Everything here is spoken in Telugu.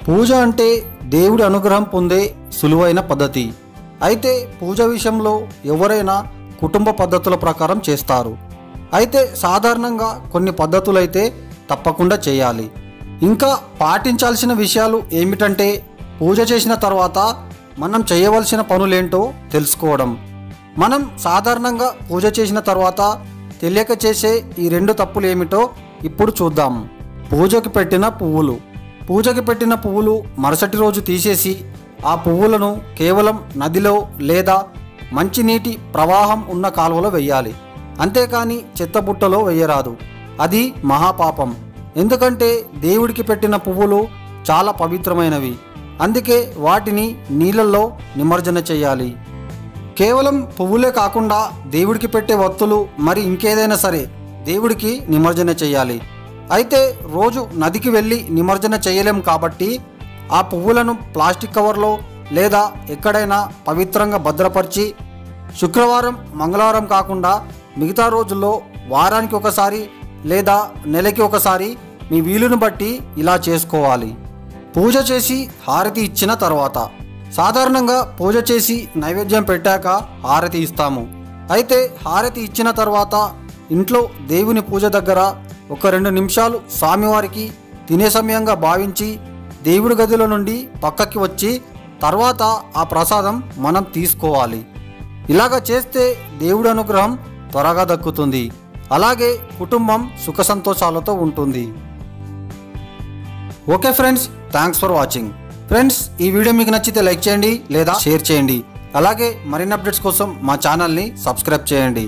పూజ అంటే దేవుడి అనుగ్రహం పొందే సులువైన పద్ధతి. అయితే పూజ విషయంలో ఎవరైనా కుటుంబ పద్ధతుల ప్రకారం చేస్తారు. అయితే సాధారణంగా కొన్ని పద్ధతులైతే తప్పకుండా చేయాలి. ఇంకా పాటించాల్సిన విషయాలు ఏమిటంటే, పూజ చేసిన తర్వాత మనం చేయవలసిన పనులేంటో తెలుసుకోవడం. మనం సాధారణంగా పూజ చేసిన తర్వాత తెలియక చేసే ఈ 2 తప్పులు ఏమిటో ఇప్పుడు చూద్దాం. పూజకి పెట్టిన పువ్వులు మరుసటి రోజు తీసేసి ఆ పువ్వులను కేవలం నదిలో లేదా మంచినీటి ప్రవాహం ఉన్న కాలువలో వెయ్యాలి. అంతేకాని చెత్తబుట్టలో వెయ్యరాదు. అది మహాపాపం. ఎందుకంటే దేవుడికి పెట్టిన పువ్వులు చాలా పవిత్రమైనవి. అందుకే వాటిని నీళ్ళల్లో నిమజ్జన చేయాలి. కేవలం పువ్వులే కాకుండా దేవుడికి పెట్టే వత్తులు మరి ఇంకేదైనా సరే దేవుడికి నిమజ్జన చేయాలి. అయితే రోజు నదికి వెళ్ళి నిమజ్జన చేయలేం కాబట్టి ఆ పువ్వులను ప్లాస్టిక్ కవర్లో లేదా ఎక్కడైనా పవిత్రంగా భద్రపరిచి శుక్రవారం మంగళవారం కాకుండా మిగతా రోజుల్లో వారానికి ఒకసారి లేదా నెలకి ఒకసారి మీ వీలును బట్టి ఇలా చేసుకోవాలి. పూజ చేసి హారతి ఇచ్చిన తర్వాత సాధారణంగా పూజ చేసి నైవేద్యం పెట్టాక హారతి ఇస్తాము. అయితే హారతి ఇచ్చిన తర్వాత ఇంట్లో దేవుని పూజ దగ్గర ఒక 2 నిమిషాలు స్వామివారికి తినే సమయంగా భావించి దేవుడి గదిలో నుండి పక్కకి వచ్చి తర్వాత ఆ ప్రసాదం మనం తీసుకోవాలి. ఇలాగ చేస్తే దేవుడి అనుగ్రహం త్వరగా దక్కుతుంది. అలాగే కుటుంబం సుఖ సంతోషాలతో ఉంటుంది. Okay friends, thanks for watching. Friends, ఈ వీడియో మీకు నచ్చితే లైక్ చేయండి లేదా షేర్ చేయండి. అలాగే మరిన్ని అప్డేట్స్ కోసం మా ఛానల్ని సబ్స్క్రైబ్ చేయండి.